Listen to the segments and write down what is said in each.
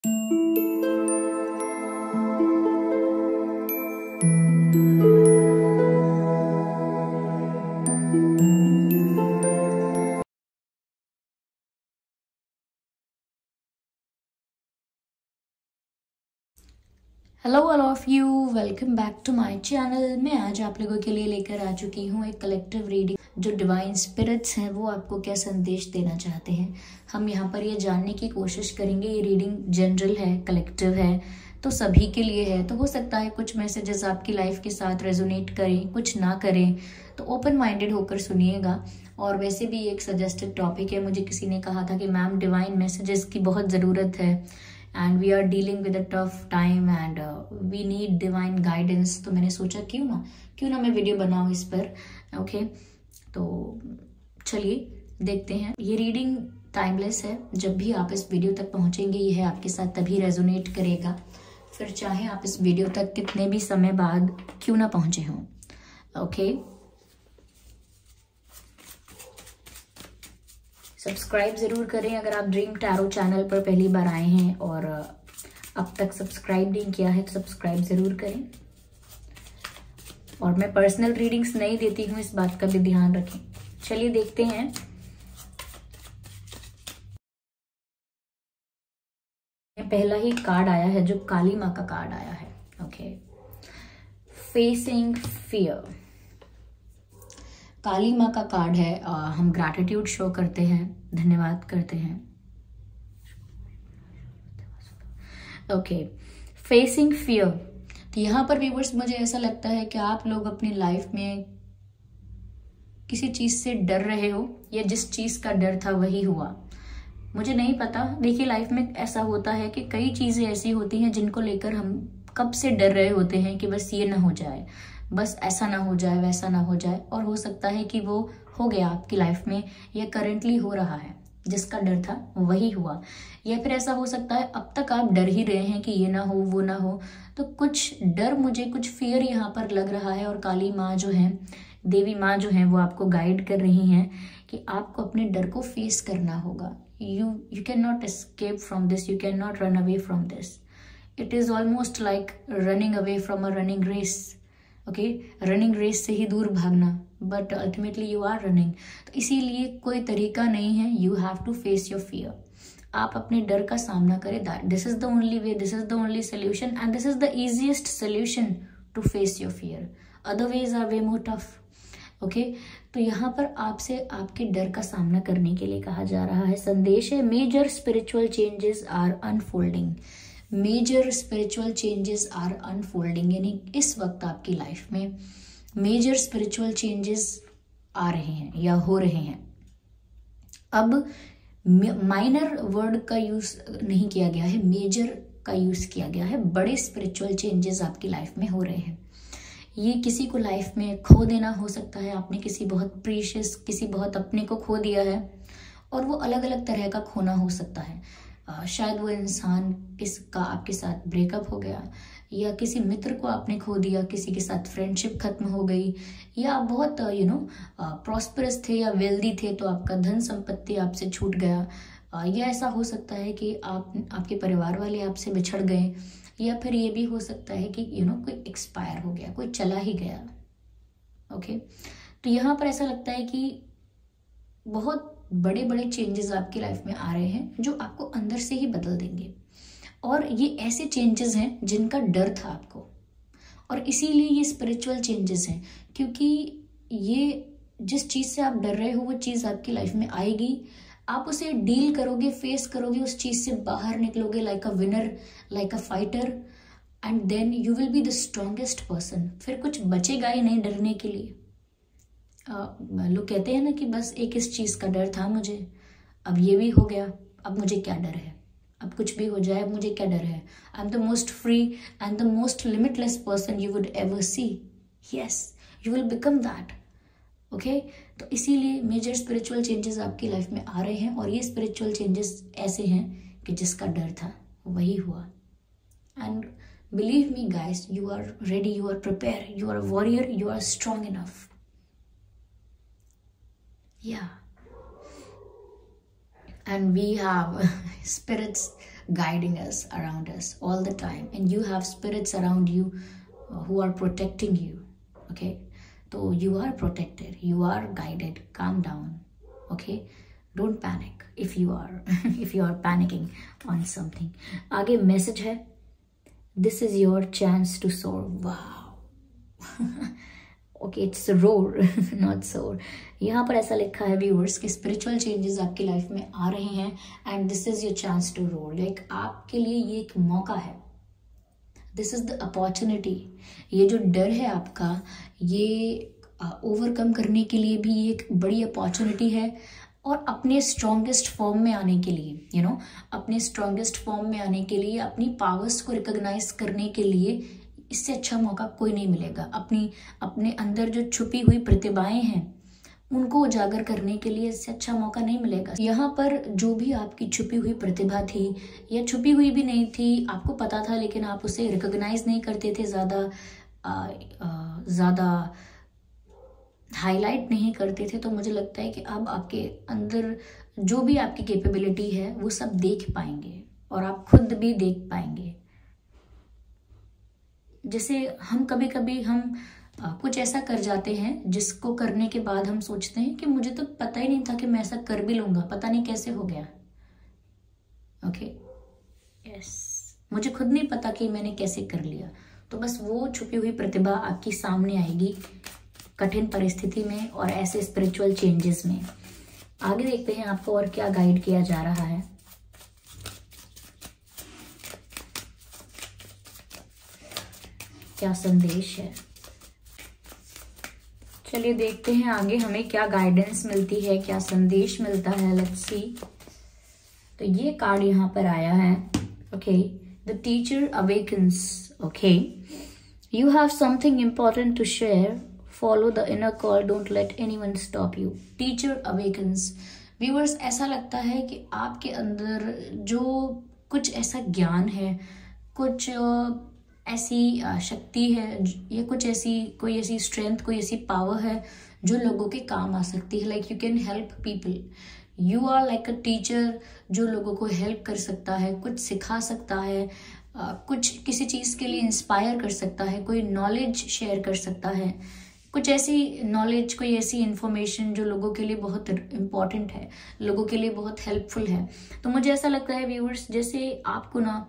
Hello all of you, welcome back to my channel. मैं आज आप लोगों के लिए लेकर आ चुकी हूँ एक कलेक्टिव रीडिंग। जो डिवाइन स्पिरिट्स हैं वो आपको क्या संदेश देना चाहते हैं, हम यहाँ पर ये जानने की कोशिश करेंगे। ये रीडिंग जनरल है, कलेक्टिव है, तो सभी के लिए है। तो हो सकता है कुछ मैसेजेस आपकी लाइफ के साथ रेजोनेट करें, कुछ ना करें, तो ओपन माइंडेड होकर सुनिएगा। और वैसे भी एक सजेस्टेड टॉपिक है। मुझे किसी ने कहा था कि मैम डिवाइन मैसेजेस की बहुत ज़रूरत है and we are dealing with a tough time and we need divine guidance. तो मैंने सोचा क्यों ना मैं वीडियो बनाऊँ इस पर। ओके, तो चलिए देखते हैं। ये रीडिंग टाइमलेस है। जब भी आप इस वीडियो तक पहुंचेंगे यह आपके साथ तभी रेजोनेट करेगा, फिर चाहे आप इस वीडियो तक कितने भी समय बाद क्यों ना पहुंचे हों। ओके, सब्सक्राइब ज़रूर करें अगर आप ड्रीम टैरो चैनल पर पहली बार आए हैं और अब तक सब्सक्राइब नहीं किया है तो सब्सक्राइब ज़रूर करें। और मैं पर्सनल रीडिंग्स नहीं देती हूँ, इस बात का भी ध्यान रखें। चलिए देखते हैं। पहला ही कार्ड आया है जो काली माँ का कार्ड आया है। Okay, facing fear. काली माँ का कार्ड है। हम ग्रैटिट्यूड शो करते हैं, धन्यवाद करते हैं। Okay, facing fear. तो यहाँ पर व्यूअर्स मुझे ऐसा लगता है कि आप लोग अपनी लाइफ में किसी चीज से डर रहे हो, या जिस चीज का डर था वही हुआ। मुझे नहीं पता। देखिए, लाइफ में ऐसा होता है कि कई चीजें ऐसी होती हैं जिनको लेकर हम कब से डर रहे होते हैं कि बस ये ना हो जाए, बस ऐसा ना हो जाए, वैसा ना हो जाए। और हो सकता है कि वो हो गया आपकी लाइफ में, या करंटली हो रहा है। जिसका डर था वही हुआ। या फिर ऐसा हो सकता है अब तक आप डर ही रहे हैं कि ये ना हो, वो ना हो। तो कुछ डर, मुझे कुछ फियर यहाँ पर लग रहा है। और काली माँ जो है, देवी माँ जो है, वो आपको गाइड कर रही हैं कि आपको अपने डर को फेस करना होगा। you cannot escape from this, you cannot run away from this. It is almost like running away from a running race. Okay, running race से ही दूर भागना, but ultimately you are running. तो इसीलिए कोई तरीका नहीं है, you have to face your fear. आप अपने डर का सामना करें। This is the only way, this is the only solution and this is the easiest solution to face your fear. Other ways are way more tough. Okay, तो यहाँ पर आपसे आपके डर का सामना करने के लिए कहा जा रहा है। संदेश है, major spiritual changes are unfolding. Major spiritual changes are unfolding, यानी इस वक्त आपकी लाइफ में मेजर स्पिरिचुअल चेंजेस आ रहे हैं या हो रहे हैं। अब माइनर वर्ड का यूज नहीं किया गया है, मेजर का यूज किया गया है। बड़े स्पिरिचुअल चेंजेस आपकी लाइफ में हो रहे हैं। ये किसी को लाइफ में खो देना हो सकता है। आपने किसी बहुत प्रीशियस, किसी बहुत अपने को खो दिया है, और वो अलग अलग तरह का खोना हो सकता है। शायद वो इंसान इसका आपके साथ ब्रेकअप हो गया, या किसी मित्र को आपने खो दिया, किसी के साथ फ्रेंडशिप खत्म हो गई, या आप बहुत प्रॉस्परस थे या वेल्दी थे तो आपका धन संपत्ति आपसे छूट गया। या ऐसा हो सकता है कि आपके परिवार वाले आपसे बिछड़ गए, या फिर ये भी हो सकता है कि कोई एक्सपायर हो गया, कोई चला ही गया। ओके, तो यहाँ पर ऐसा लगता है कि बहुत बड़े बड़े चेंजेस आपकी लाइफ में आ रहे हैं जो आपको अंदर से ही बदल देंगे। और ये ऐसे चेंजेस हैं जिनका डर था आपको, और इसीलिए ये स्पिरिचुअल चेंजेस हैं, क्योंकि ये जिस चीज से आप डर रहे हो वो चीज आपकी लाइफ में आएगी। आप उसे डील करोगे, फेस करोगे, उस चीज से बाहर निकलोगे like a winner, like a fighter, and then you will be the strongest person. फिर कुछ बचेगा ही नहीं डरने के लिए। लोग कहते हैं ना कि बस एक इस चीज का डर था मुझे, अब ये भी हो गया, अब मुझे क्या डर है, अब कुछ भी हो जाए, अब मुझे क्या डर है। I am the most free and the most limitless person you would ever see. Yes, you will become that. Okay, तो इसीलिए मेजर स्पिरिचुअल चेंजेस आपकी लाइफ में आ रहे हैं, और ये स्पिरिचुअल चेंजेस ऐसे हैं कि जिसका डर था वही हुआ। And believe me guys, you are ready, you are prepare, you are warrior, you are strong enough. Yeah, and we have spirits guiding us, around us all the time, and you have spirits around you who are protecting you. Okay, so you are protected, you are guided. Calm down. Okay, don't panic if you are if you are panicking on something. आगे message है, this is your chance to soar. Wow. Okay, it's roar not सोर. यहाँ पर ऐसा लिखा है viewers कि spiritual changes आपकी लाइफ में आ रहे हैं and this is your chance to roar. Like आपके लिए ये एक मौका है, दिस इज द अपॉर्चुनिटी. ये जो डर है आपका, ये ओवरकम करने के लिए भी एक बड़ी अपॉर्चुनिटी है, और अपने स्ट्रॉन्गेस्ट फॉर्म में आने के लिए, यू नो, अपने स्ट्रॉन्गेस्ट फॉर्म में आने के लिए, अपनी पावर्स को रिकॉग्नाइज करने के लिए इससे अच्छा मौका कोई नहीं मिलेगा. अपने अंदर जो छुपी हुई प्रतिभाएं हैं उनको उजागर करने के लिए इससे अच्छा मौका नहीं मिलेगा. यहाँ पर जो भी आपकी छुपी हुई प्रतिभा थी या छुपी हुई भी नहीं थी, आपको पता था लेकिन आप उसे रिकॉग्नाइज नहीं करते थे, ज़्यादा हाईलाइट नहीं करते थे, तो मुझे लगता है कि अब आपके अंदर जो भी आपकी कैपेबिलिटी है वो सब देख पाएंगे और आप खुद भी देख पाएंगे. जैसे हम कभी कभी कुछ ऐसा कर जाते हैं जिसको करने के बाद हम सोचते हैं कि मुझे तो पता ही नहीं था कि मैं ऐसा कर भी लूंगा, पता नहीं कैसे हो गया. ओके, यस, मुझे खुद नहीं पता कि मैंने कैसे कर लिया. तो बस वो छुपी हुई प्रतिभा आपकी सामने आएगी कठिन परिस्थिति में और ऐसे स्पिरिचुअल चेंजेस में. आगे देखते हैं आपको और क्या गाइड किया जा रहा है. क्या संदेश है, चलिए देखते हैं आगे हमें क्या गाइडेंस मिलती है, क्या संदेश मिलता है. Let's see. तो ये कार्ड यहाँ पर आया है. Okay, the teacher awakens. Okay, you have something important to share, follow the inner call, don't let anyone stop you. Teacher awakens. Viewers, ऐसा लगता है कि आपके अंदर जो कुछ ऐसा ज्ञान है, कुछ ऐसी शक्ति है, या कुछ ऐसी कोई ऐसी स्ट्रेंथ, कोई ऐसी पावर है जो लोगों के काम आ सकती है. Like you can help people. You are like a teacher जो लोगों को हेल्प कर सकता है, कुछ सिखा सकता है, कुछ किसी चीज़ के लिए इंस्पायर कर सकता है, कोई नॉलेज शेयर कर सकता है, कुछ ऐसी नॉलेज, कोई ऐसी इंफॉर्मेशन जो लोगों के लिए बहुत इम्पॉर्टेंट है, लोगों के लिए बहुत हेल्पफुल है. तो मुझे ऐसा लगता है व्यूअर्स, जैसे आपको ना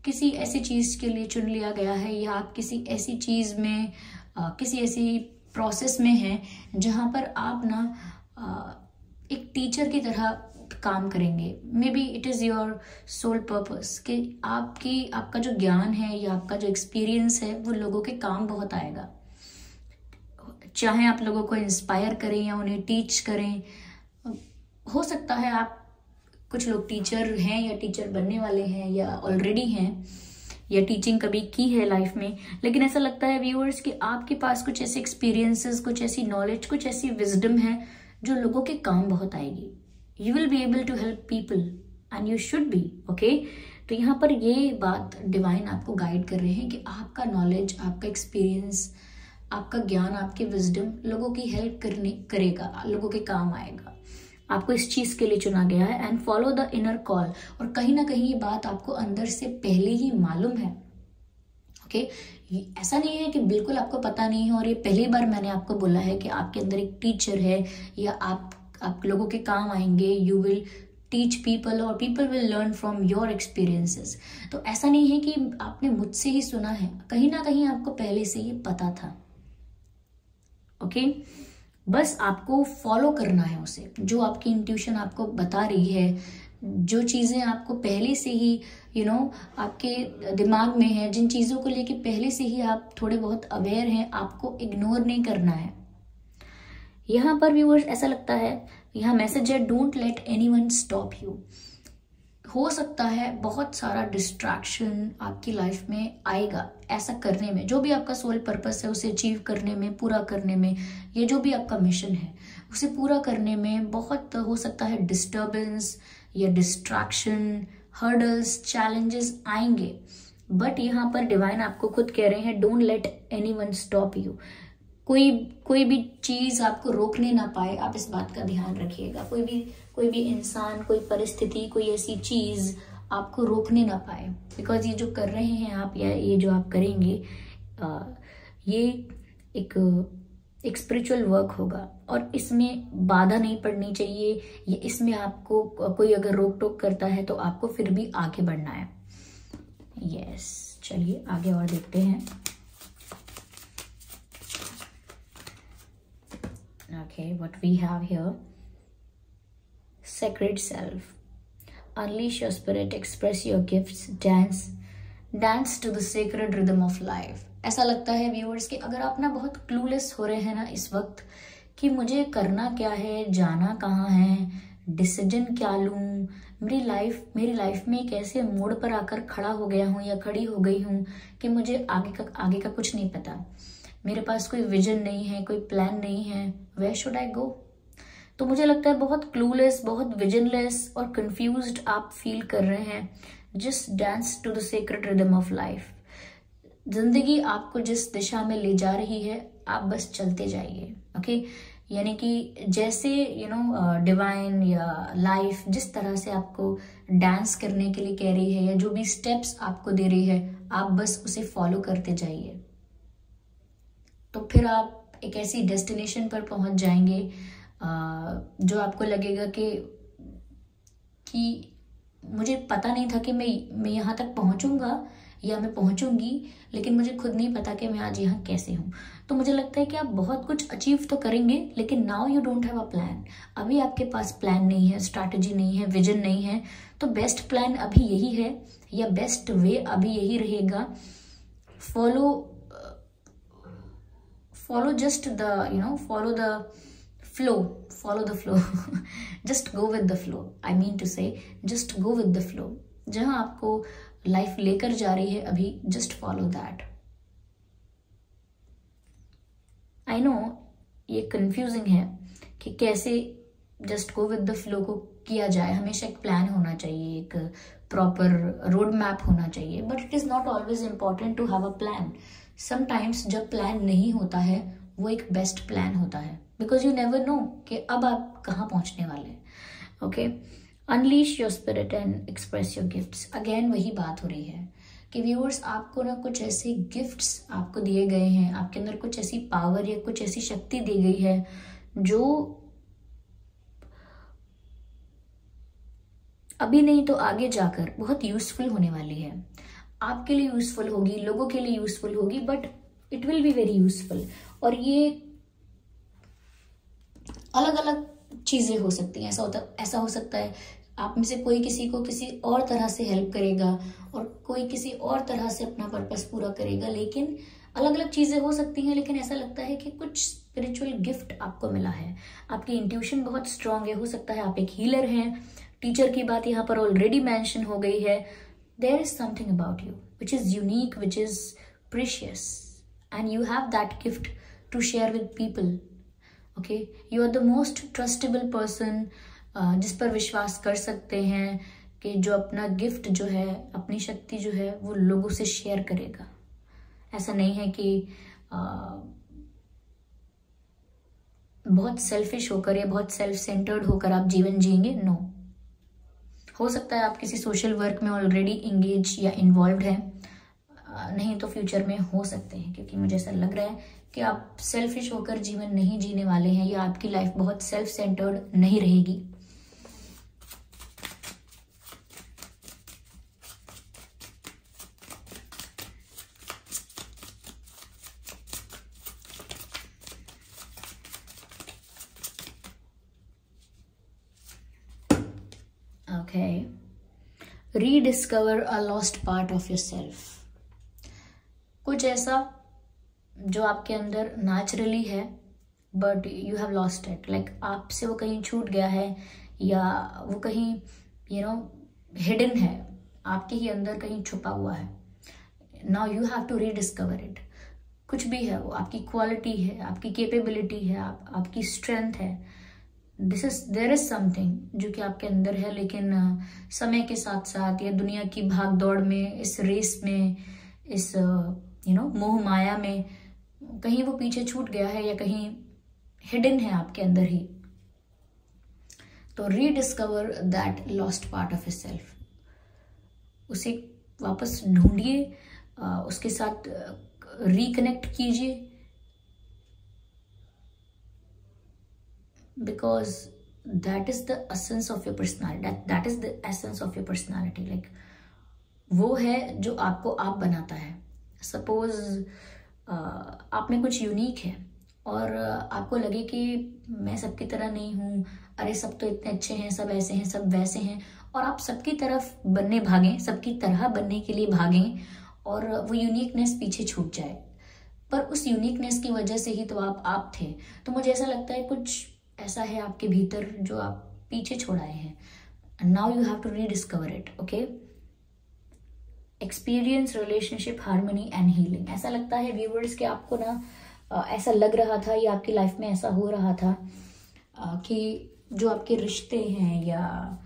किसी ऐसी चीज़ के लिए चुन लिया गया है, या आप किसी ऐसी चीज़ में किसी ऐसी प्रोसेस में हैं जहाँ पर आप ना एक टीचर की तरह काम करेंगे. Maybe it is your soul purpose कि आपका जो ज्ञान है या आपका जो एक्सपीरियंस है वो लोगों के काम बहुत आएगा. चाहे आप लोगों को इंस्पायर करें या उन्हें टीच करें. हो सकता है आप, कुछ लोग टीचर हैं या टीचर बनने वाले हैं या ऑलरेडी हैं या टीचिंग कभी की है लाइफ में, लेकिन ऐसा लगता है व्यूअर्स कि आपके पास कुछ ऐसे एक्सपीरियंसेस, कुछ ऐसी नॉलेज, कुछ ऐसी विजडम है जो लोगों के काम बहुत आएगी. You will be able to help people and you should be. Okay, तो यहाँ पर ये बात डिवाइन आपको गाइड कर रहे हैं कि आपका नॉलेज, आपका एक्सपीरियंस, आपका ज्ञान, आपकी विजडम लोगों की हेल्प करेगा, लोगों के काम आएगा. आपको इस चीज के लिए चुना गया है. And follow the inner call. और कहीं ना कहीं ये बात आपको अंदर से पहले ही मालूम है. ओके, ऐसा नहीं है कि बिल्कुल आपको पता नहीं है और ये पहली बार मैंने आपको बोला है कि आपके अंदर एक टीचर है या आप लोगों के काम आएंगे. यू विल टीच पीपल और people will learn from your experiences. तो ऐसा नहीं है कि आपने मुझसे ही सुना है, कहीं ना कहीं आपको पहले से ये पता था. ओके, बस आपको फॉलो करना है उसे, जो आपकी इंट्यूशन आपको बता रही है, जो चीज़ें आपको पहले से ही आपके दिमाग में है, जिन चीज़ों को लेके पहले से ही आप थोड़े बहुत अवेयर हैं, आपको इग्नोर नहीं करना है. यहाँ पर व्यूअर्स ऐसा लगता है, यहाँ मैसेज है, don't let anyone stop you. हो सकता है बहुत सारा डिस्ट्रैक्शन आपकी लाइफ में आएगा ऐसा करने में, जो भी आपका सोल पर्पस है उसे अचीव करने में, पूरा करने में, ये जो भी आपका मिशन है उसे पूरा करने में बहुत हो सकता है डिस्टर्बेंस या डिस्ट्रैक्शन, हर्डल्स, चैलेंजेस आएंगे. बट यहाँ पर डिवाइन आपको खुद कह रहे हैं, don't let anyone stop you. कोई भी चीज आपको रोकने ना पाए, आप इस बात का ध्यान रखिएगा. कोई भी इंसान, कोई परिस्थिति, कोई ऐसी चीज आपको रोकने ना पाए, बिकॉज ये जो कर रहे हैं आप या ये जो आप करेंगे ये एक स्पिरिचुअल वर्क होगा और इसमें बाधा नहीं पड़नी चाहिए। ये इसमें आपको कोई अगर रोक टोक करता है तो आपको फिर भी आगे बढ़ना है। यस, चलिए आगे और देखते हैं। Okay, what we have here, sacred self. Unleash your spirit, express your gifts, dance to the sacred rhythm of life. ऐसा लगता है व्यूअर्स कि अगर आप ना बहुत क्लूलेस हो रहे हैं ना इस वक्त कि मुझे करना क्या है, जाना कहाँ है, डिसीजन क्या लूँ, मेरी लाइफ में एक ऐसे मोड़ पर आकर खड़ा हो गया हूँ या खड़ी हो गई हूँ कि मुझे आगे का कुछ नहीं पता, मेरे पास कोई विजन नहीं है, कोई प्लान नहीं है, वेयर शुड आई गो। तो मुझे लगता है बहुत क्लूलेस, बहुत विजनलेस और कंफ्यूज्ड आप फील कर रहे हैं। Just dance to the sacred rhythm of life. जिंदगी आपको जिस दिशा में ले जा रही है आप बस चलते जाइए। ओके, यानी कि जैसे डिवाइन या लाइफ जिस तरह से आपको डांस करने के लिए कह रही है या जो भी स्टेप्स आपको दे रही है, आप बस उसे फॉलो करते जाइए। तो फिर आप एक ऐसी डेस्टिनेशन पर पहुंच जाएंगे जो आपको लगेगा कि मुझे पता नहीं था कि मैं यहाँ तक पहुंचूंगा या मैं पहुंचूंगी, लेकिन मुझे खुद नहीं पता कि मैं आज यहाँ कैसे हूँ। तो मुझे लगता है कि आप बहुत कुछ अचीव तो करेंगे, लेकिन now you don't have a plan. अभी आपके पास प्लान नहीं है, स्ट्रैटेजी नहीं है, विजन नहीं है। तो बेस्ट प्लान अभी यही है या बेस्ट वे अभी यही रहेगा। follow just the follow the flow just go with the flow, I mean to say just go with the flow। जहां आपको लाइफ लेकर जा रही है अभी, just follow that. I know ये कंफ्यूजिंग है कि कैसे just go with the flow को किया जाए। हमेशा एक प्लान होना चाहिए, एक प्रॉपर रोड मैप होना चाहिए, but it is not always important to have a plan. Sometimes जब प्लान नहीं होता है वो एक बेस्ट प्लान होता है, बिकॉज यू नेवर नो कि अब आप कहाँ पहुंचने वाले हैं। Okay, unleash your spirit and express your gifts. Again वही बात हो रही है कि व्यूअर्स आपको ना कुछ ऐसे गिफ्ट्स आपको दिए गए हैं, आपके अंदर कुछ ऐसी पावर या कुछ ऐसी शक्ति दी गई है जो अभी नहीं तो आगे जाकर बहुत यूजफुल होने वाली है। आपके लिए यूजफुल होगी, लोगों के लिए यूजफुल होगी, but it will be very useful. और ये अलग अलग चीजें हो सकती हैं। ऐसा हो सकता है आप में से कोई किसी को किसी और तरह से हेल्प करेगा और कोई किसी और तरह से अपना पर्पस पूरा करेगा, लेकिन अलग अलग चीजें हो सकती हैं। लेकिन ऐसा लगता है कि कुछ स्पिरिचुअल गिफ्ट आपको मिला है, आपकी इंट्यूशन बहुत स्ट्रांग है। हो सकता है आप एक हीलर हैं, टीचर की बात यहाँ पर ऑलरेडी मेंशन हो गई है। There is something about you which is unique, which is precious, and you have that gift to share with people. Okay, you are the most trustable person, जिस पर विश्वास कर सकते हैं कि जो अपना गिफ्ट जो है, अपनी शक्ति जो है, वो लोगों से शेयर करेगा। ऐसा नहीं है कि बहुत सेल्फिश होकर या बहुत सेल्फ सेंटर्ड होकर आप जीवन जिएंगे। नो, हो सकता है आप किसी सोशल वर्क में ऑलरेडी इंगेज या इन्वॉल्व हैं, नहीं तो फ्यूचर में हो सकते हैं, क्योंकि मुझे ऐसा लग रहा है कि आप सेल्फिश होकर जीवन नहीं जीने वाले हैं या आपकी लाइफ बहुत सेल्फ सेंटर्ड नहीं रहेगी। Okay, rediscover a lost part of yourself। कुछ ऐसा जो आपके अंदर नेचुरली है but you have lost it, like आपसे वो कहीं छूट गया है या वो कहीं हिडन है, आपके ही अंदर कहीं छुपा हुआ है। Now you have to rediscover it. कुछ भी है वो, आपकी क्वालिटी है, आपकी कैपेबिलिटी है, आपकी स्ट्रेंथ है। देयर इज समथिंग जो कि आपके अंदर है, लेकिन समय के साथ साथ या दुनिया की भाग दौड़ में, इस रेस में, इस मोह माया में कहीं वो पीछे छूट गया है या कहीं हिडन है आपके अंदर ही। तो rediscover that lost part of yourself. उसे वापस ढूंढिए, उसके साथ रिकनेक्ट कीजिए, because that is the essence of your personality, that is the essence of your personality. Like वो है जो आपको आप बनाता है। सपोज आप में कुछ यूनिक है और आपको लगे कि मैं सबकी तरह नहीं हूँ, अरे सब तो इतने अच्छे हैं, सब ऐसे हैं, सब वैसे हैं, और आप सबकी तरफ बनने भागें, सबकी तरह बनने के लिए भागें और वो यूनिकनेस पीछे छूट जाए। पर उस यूनिकनेस की वजह से ही तो आप थे। तो मुझे ऐसा लगता है कुछ ऐसा है आपके भीतर जो आप पीछे छोड़ आए हैं। Now you have to rediscover it. Okay, experience relationship harmony and healing. ऐसा लगता है व्यूवर्स कि आपको ना ऐसा लग रहा था या आपकी लाइफ में ऐसा हो रहा था कि जो आपके रिश्ते हैं या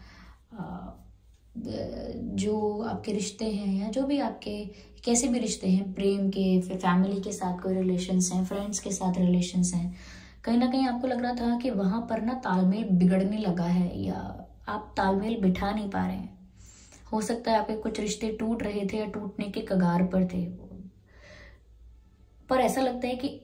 जो आपके रिश्ते हैं या जो भी आपके कैसे भी रिश्ते हैं, प्रेम के, फिर फैमिली के साथ कोई रिलेशंस हैं, फ्रेंड्स के साथ रिलेशंस हैं, कहीं ना कहीं आपको लग रहा था कि वहां पर ना तालमेल बिगड़ने लगा है या आप तालमेल बिठा नहीं पा रहे हैं। हो सकता है आपके कुछ रिश्ते टूट रहे थे या टूटने के कगार पर थे। पर ऐसा लगता है कि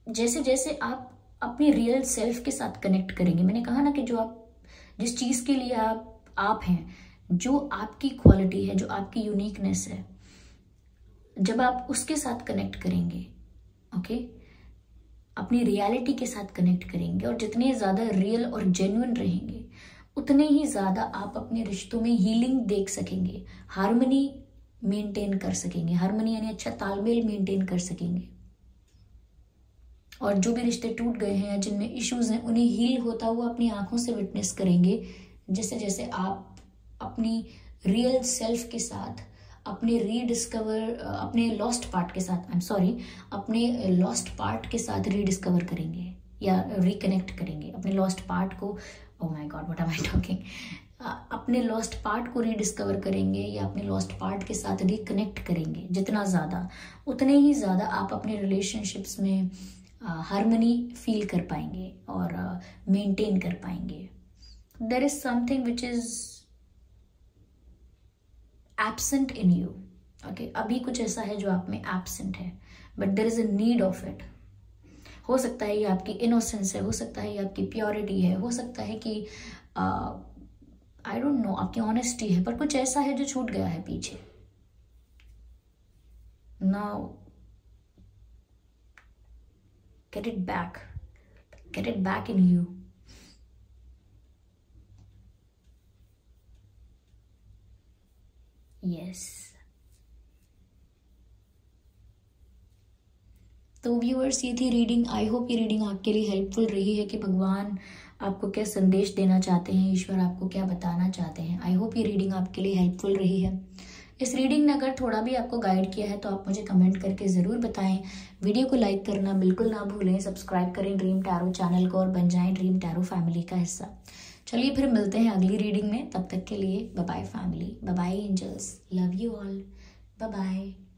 जैसे जैसे आप अपनी रियल सेल्फ के साथ कनेक्ट करेंगे, मैंने कहा ना कि जो आप जिस चीज के लिए आप हैं, जो आपकी क्वालिटी है, जो आपकी यूनिकनेस है, जब आप उसके साथ कनेक्ट करेंगे, ओके, अपनी रियलिटी के साथ कनेक्ट करेंगे और जितने ज्यादा रियल और जेन्युइन रहेंगे उतने ही ज्यादा आप अपने रिश्तों में हीलिंग देख सकेंगे, हार्मनी मेंटेन कर सकेंगे। हार्मनी यानी अच्छा तालमेल मेंटेन कर सकेंगे। और जो भी रिश्ते टूट गए हैं या जिनमें इश्यूज हैं, उन्हें हील होता हुआ अपनी आंखों से विटनेस करेंगे, जैसे जैसे आप अपनी रियल सेल्फ के साथ, अपने लॉस्ट पार्ट के साथ, अपने लॉस्ट पार्ट के साथ रीडिस्कवर करेंगे या रिकनेक्ट करेंगे अपने लॉस्ट पार्ट को। Oh my God, what am I talking. अपने लॉस्ट पार्ट को रीडिस्कवर करेंगे या अपने लॉस्ट पार्ट के साथ रिकनेक्ट करेंगे। जितना ज्यादा, उतने ही ज्यादा आप अपने रिलेशनशिप्स में हार्मनी फील कर पाएंगे और मेंटेन कर पाएंगे। There is something which is absent in you. Okay, अभी कुछ ऐसा है जो आप में एब्सेंट है, but there is a need of it. हो सकता है ये आपकी इनोसेंस है, हो सकता है ये आपकी प्योरिटी है, हो सकता है कि आई डोंट नो आपकी ऑनेस्टी है, पर कुछ ऐसा है जो छूट गया है पीछे। Now get it back in you। yes। तो व्यूअर्स, ये थी रीडिंग। आई होप ये रीडिंग आपके लिए हेल्पफुल रही है कि भगवान आपको क्या संदेश देना चाहते हैं, ईश्वर आपको क्या बताना चाहते हैं। आई होप ये रीडिंग आपके लिए हेल्पफुल रही है। इस रीडिंग ने अगर थोड़ा भी आपको गाइड किया है तो आप मुझे कमेंट करके ज़रूर बताएं। वीडियो को लाइक करना बिल्कुल ना भूलें। सब्सक्राइब करें ड्रीम टैरो चैनल को और बन जाएं ड्रीम टैरो फैमिली का हिस्सा। चलिए फिर मिलते हैं अगली रीडिंग में। तब तक के लिए bye bye family, bye bye angels, love you all, bye bye.